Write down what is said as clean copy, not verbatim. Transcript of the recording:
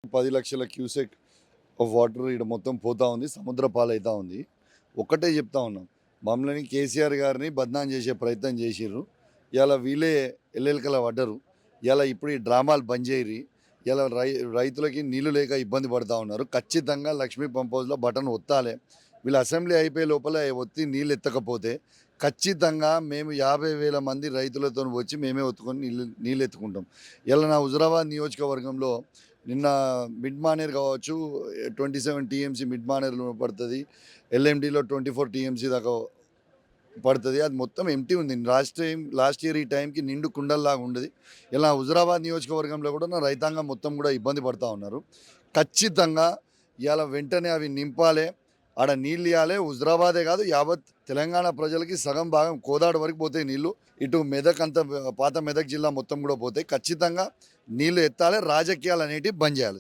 10 లక్షల cusec of water ఈడ మొత్తం పోతా ఉంది. సముద్ర పాలైతా ఉంది. ఒక్కటే చెప్తా ఉన్నాం. మమ్మల్ని కేసీఆర్ గారిని బద్నాం చేసే ప్రయత్నం చేసిర్రు. ఇయాల వీళ్ళే ఎల్లెలకల పడ్డరు. ఇయాల ఇప్పుడు ఈ డ్రామాలు బంద్ చేయరి. ఇయాల రైతులకి నీళ్లు లేక ఇబ్బంది పడతా ఉన్నారు. ఖచ్చితంగా లక్ష్మీ పంప్ హౌస్‌లో బటన్ ఒత్తాలే. వీళ్ళు అసెంబ్లీ అయిపోయే లోపల ఒత్తి నీళ్ళు ఎత్తకపోతే ఖచ్చితంగా మేము 50,000 మంది రైతులతో వచ్చి మేమే ఒత్తుకొని నీళ్ళు ఎత్తుకుంటాం. ఇలా నా హుజురాబాద్ నియోజకవర్గంలో నిన్న మిడ్ మానేర్ కావచ్చు 27 టీఎంసీ మిడ్ మానేర్లో పడుతుంది. ఎల్ఎండిలో 24 టీఎంసీ దాకా పడుతుంది. అది మొత్తం ఎంటీ ఉంది. లాస్ట్ ఇయర్ ఈ టైంకి నిండు కుండల్లాగా ఉండేది. ఇలా హుజురాబాద్ నియోజకవర్గంలో కూడా నా రైతాంగం మొత్తం కూడా ఇబ్బంది పడుతూ ఉన్నారు. ఖచ్చితంగా ఇవాళ వెంటనే అవి నింపాలే, ఆడ నీళ్ళు ఇవ్వాలి. హుజురాబాదే కాదు యావత్ తెలంగాణ ప్రజలకి సగం భాగం కోదాడ వరకు పోతాయి నీళ్ళు. ఇటు మెదక్ అంత పాత మెదక్ జిల్లా మొత్తం కూడా పోతాయి. ఖచ్చితంగా నీళ్ళు ఎత్తాలి. రాజకీయాలు అనేటివి బంద్ చేయాలి.